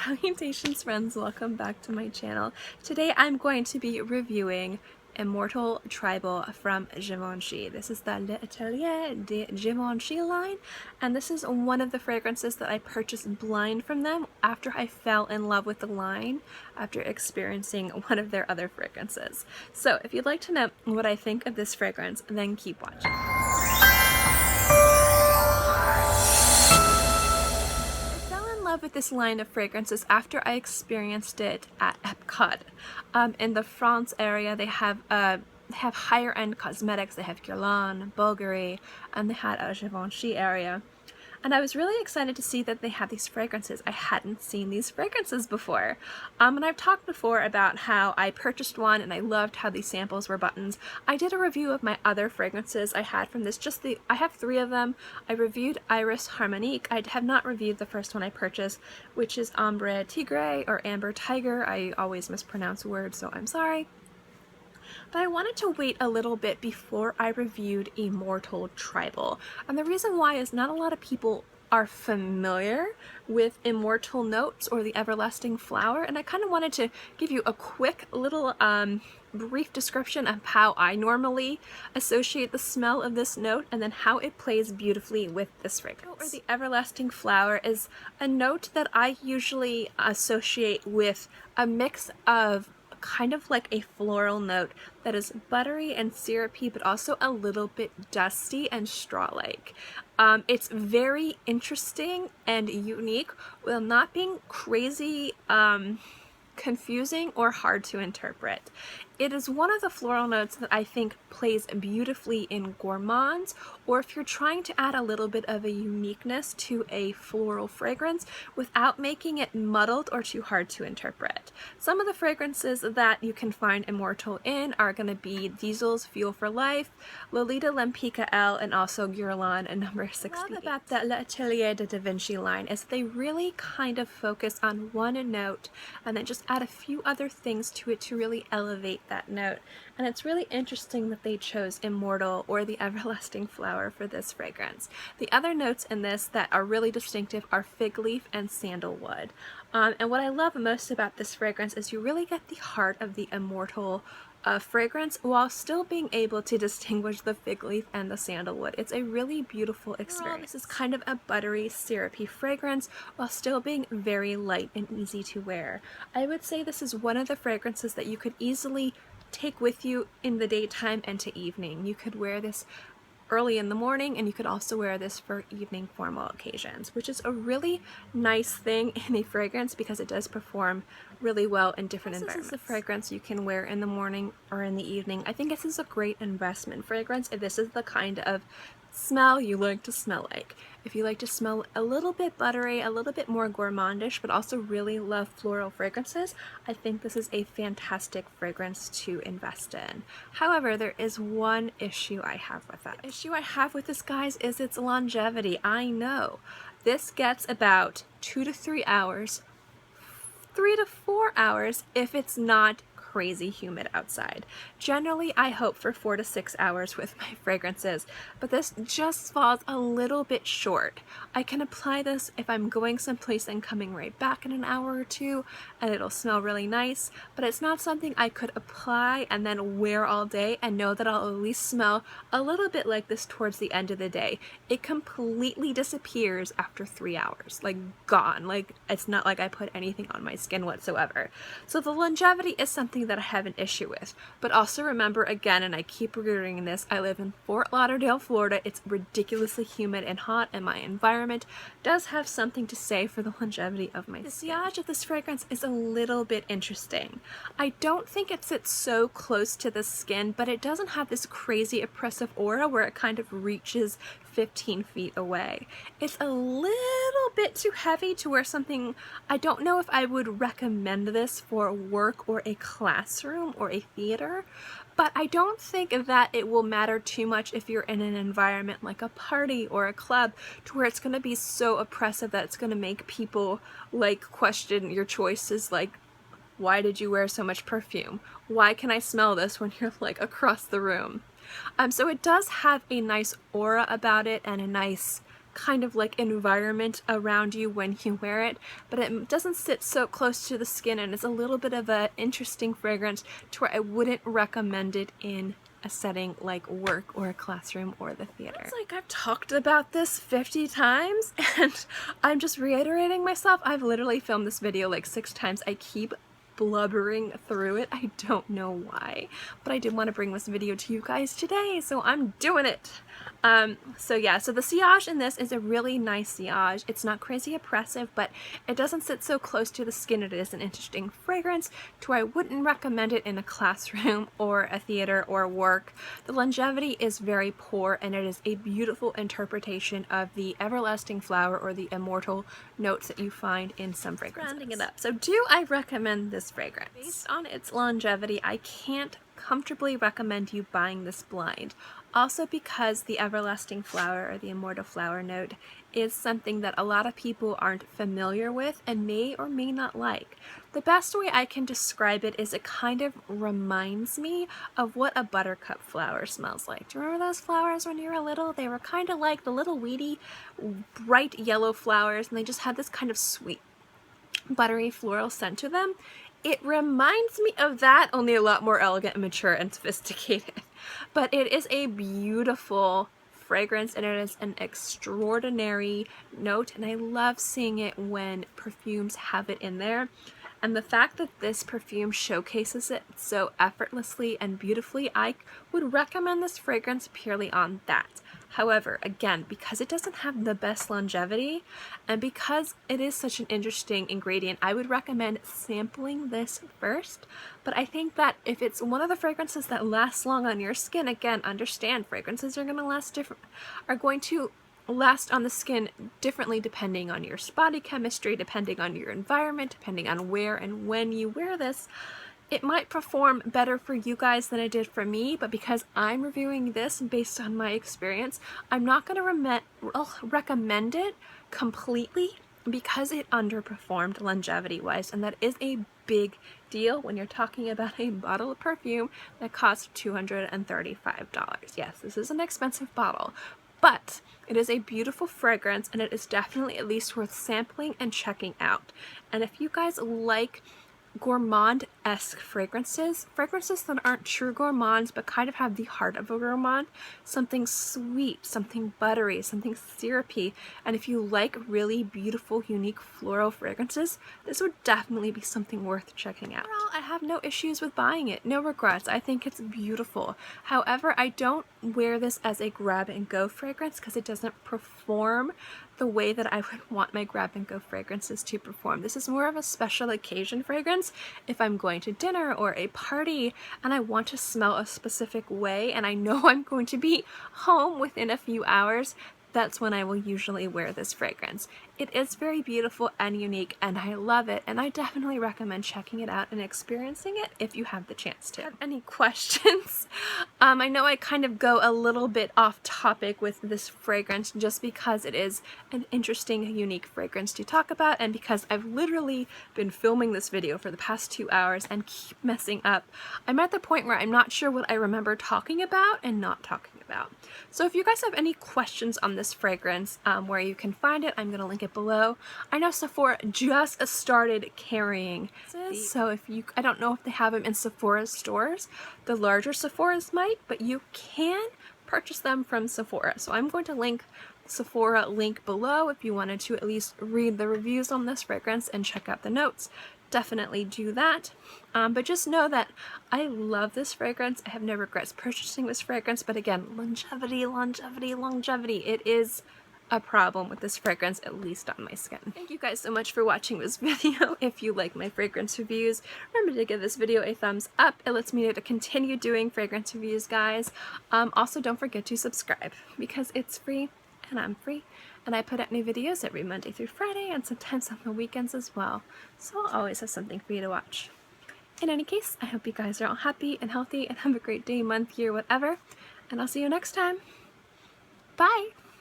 Salutations friends, welcome back to my channel. Today I'm going to be reviewing Immortelle Tribal from Givenchy. This is the L'Atelier de Givenchy line, and this is one of the fragrances that I purchased blind from them after I fell in love with the line after experiencing one of their other fragrances. So if you'd like to know what I think of this fragrance, then keep watching. With this line of fragrances after I experienced it at Epcot. In the France area, they have higher end cosmetics. They have Guerlain, Bulgari, and they had a Givenchy area. And I was really excited to see that they had these fragrances. I hadn't seen these fragrances before. And I've talked before about how I purchased one and I loved how these samples were buttons. I did a review of my other fragrances I had from this. I have 3 of them. I reviewed Iris Harmonique. I have not reviewed the first one I purchased, which is Ambre Tigre or Amber Tiger. I always mispronounce words, so I'm sorry. But I wanted to wait a little bit before I reviewed Immortelle Tribal. And the reason why is not a lot of people are familiar with Immortelle Notes or the Everlasting Flower, and I kind of wanted to give you a quick little brief description of how I normally associate the smell of this note and then how it plays beautifully with this fragrance. Or the Everlasting Flower is a note that I usually associate with a mix of kind of like a floral note that is buttery and syrupy, but also a little bit dusty and straw-like. It's very interesting and unique while not being crazy confusing or hard to interpret. It is one of the floral notes that I think plays beautifully in gourmands, or if you're trying to add a little bit of a uniqueness to a floral fragrance without making it muddled or too hard to interpret. Some of the fragrances that you can find Immortelle in are going to be Diesel's Fuel for Life, Lolita Lempicka L, and also Guerlain and number 68. What I love about the L'Atelier de Givenchy line is they really kind of focus on one note and then just add a few other things to it to really elevate that note. And it's really interesting that they chose Immortelle or the Everlasting Flower for this fragrance. The other notes in this that are really distinctive are fig leaf and sandalwood. And what I love most about this fragrance is you really get the heart of the Immortelle fragrance while still being able to distinguish the fig leaf and the sandalwood. It's a really beautiful experience. This is kind of a buttery, syrupy fragrance while still being very light and easy to wear. I would say this is one of the fragrances that you could easily take with you in the daytime and to evening. You could wear this early in the morning, and you could also wear this for evening formal occasions, which is a really nice thing in a fragrance because it does perform really well in different environments. This is a fragrance you can wear in the morning or in the evening. I think this is a great investment fragrance if this is the kind of smell you like to smell like. If you like to smell a little bit buttery, a little bit more gourmandish, but also really love floral fragrances, I think this is a fantastic fragrance to invest in. However, there is one issue I have with that. The issue I have with this, guys, is its longevity. I know. This gets about 2 to 3 hours, 3 to 4 hours if it's not crazy humid outside. Generally, I hope for 4 to 6 hours with my fragrances, but this just falls a little bit short. I can apply this if I'm going someplace and coming right back in an hour or 2, and it'll smell really nice, but it's not something I could apply and then wear all day and know that I'll at least smell a little bit like this towards the end of the day. It completely disappears after 3 hours, like gone. Like, it's not like I put anything on my skin whatsoever. So the longevity is something that I have an issue with. But also remember, again, and I keep reiterating this, I live in Fort Lauderdale, Florida. It's ridiculously humid and hot, and my environment does have something to say for the longevity of my skin. The sillage of this fragrance is a little bit interesting. I don't think it sits so close to the skin, but it doesn't have this crazy oppressive aura where it kind of reaches 15 feet away. It's a little bit too heavy to wear something. I don't know if I would recommend this for work or a classroom or a theater, but I don't think that it will matter too much if you're in an environment like a party or a club to where it's going to be so oppressive that it's going to make people like question your choices, like, why did you wear so much perfume? Why can I smell this when you're like across the room? So it does have a nice aura about it and a nice kind of like environment around you when you wear it, but it doesn't sit so close to the skin, and it's a little bit of an interesting fragrance to where I wouldn't recommend it in a setting like work or a classroom or the theater. It's like I've talked about this 50 times and I'm just reiterating myself. I've literally filmed this video like 6 times. I keep blubbering through it. I don't know why, but I did want to bring this video to you guys today, so I'm doing it. So yeah, so the sillage in this is a really nice sillage. It's not crazy oppressive, but it doesn't sit so close to the skin. It is an interesting fragrance to where I wouldn't recommend it in a classroom or a theater or work. The longevity is very poor, and it is a beautiful interpretation of the everlasting flower or the immortal notes that you find in some fragrances. Rounding it up. So do I recommend this fragrance? Based on its longevity, I can't comfortably recommend you buying this blind. Also because the everlasting flower or the immortal flower note is something that a lot of people aren't familiar with and may or may not like. The best way I can describe it is it kind of reminds me of what a buttercup flower smells like. Do you remember those flowers when you were little? They were kind of like the little weedy, bright yellow flowers, and they just had this kind of sweet, buttery floral scent to them. It reminds me of that, only a lot more elegant and mature and sophisticated. But it is a beautiful fragrance, and it is an extraordinary note, and I love seeing it when perfumes have it in there. And the fact that this perfume showcases it so effortlessly and beautifully, I would recommend this fragrance purely on that. However, again, because it doesn't have the best longevity and because it is such an interesting ingredient, I would recommend sampling this first. But I think that if it's one of the fragrances that lasts long on your skin, again, understand fragrances are going to last on the skin differently depending on your body chemistry, depending on your environment, depending on where and when you wear this. It might perform better for you guys than it did for me, but because I'm reviewing this based on my experience, I'm not going to recommend it completely because it underperformed longevity-wise, and that is a big deal when you're talking about a bottle of perfume that costs $235. Yes, this is an expensive bottle, but it is a beautiful fragrance, and it is definitely at least worth sampling and checking out. And if you guys like gourmand-esque fragrances that aren't true gourmands but kind of have the heart of a gourmand, something sweet, something buttery, something syrupy, and if you like really beautiful, unique floral fragrances, this would definitely be something worth checking out. Overall, I have no issues with buying it, no regrets. I think it's beautiful. However, I don't wear this as a grab-and-go fragrance because it doesn't perform the way that I would want my grab-and-go fragrances to perform. This is more of a special occasion fragrance if I'm going to dinner or a party and I want to smell a specific way and I know I'm going to be home within a few hours. That's when I will usually wear this fragrance. It is very beautiful and unique, and I love it, and I definitely recommend checking it out and experiencing it if you have the chance to. Have any questions? I know I kind of go a little bit off topic with this fragrance just because it is an interesting, unique fragrance to talk about, and because I've literally been filming this video for the past 2 hours and keep messing up. I'm at the point where I'm not sure what I remember talking about and not talking about. So if you guys have any questions on this fragrance, where you can find it, I'm going to link it below. I know Sephora just started carrying these, so I don't know if they have them in Sephora stores. The larger Sephoras might, but you can purchase them from Sephora. So I'm going to link the Sephora link below if you wanted to at least read the reviews on this fragrance and check out the notes. Definitely do that. But just know that I love this fragrance. I have no regrets purchasing this fragrance, but again, longevity. It is a problem with this fragrance, at least on my skin. Thank you guys so much for watching this video. If you like my fragrance reviews, remember to give this video a thumbs up. It lets me know to continue doing fragrance reviews, guys. Also, don't forget to subscribe because it's free and I'm free. And I put out new videos every Monday through Friday and sometimes on the weekends as well. So I'll always have something for you to watch. In any case, I hope you guys are all happy and healthy and have a great day, month, year, whatever. And I'll see you next time. Bye!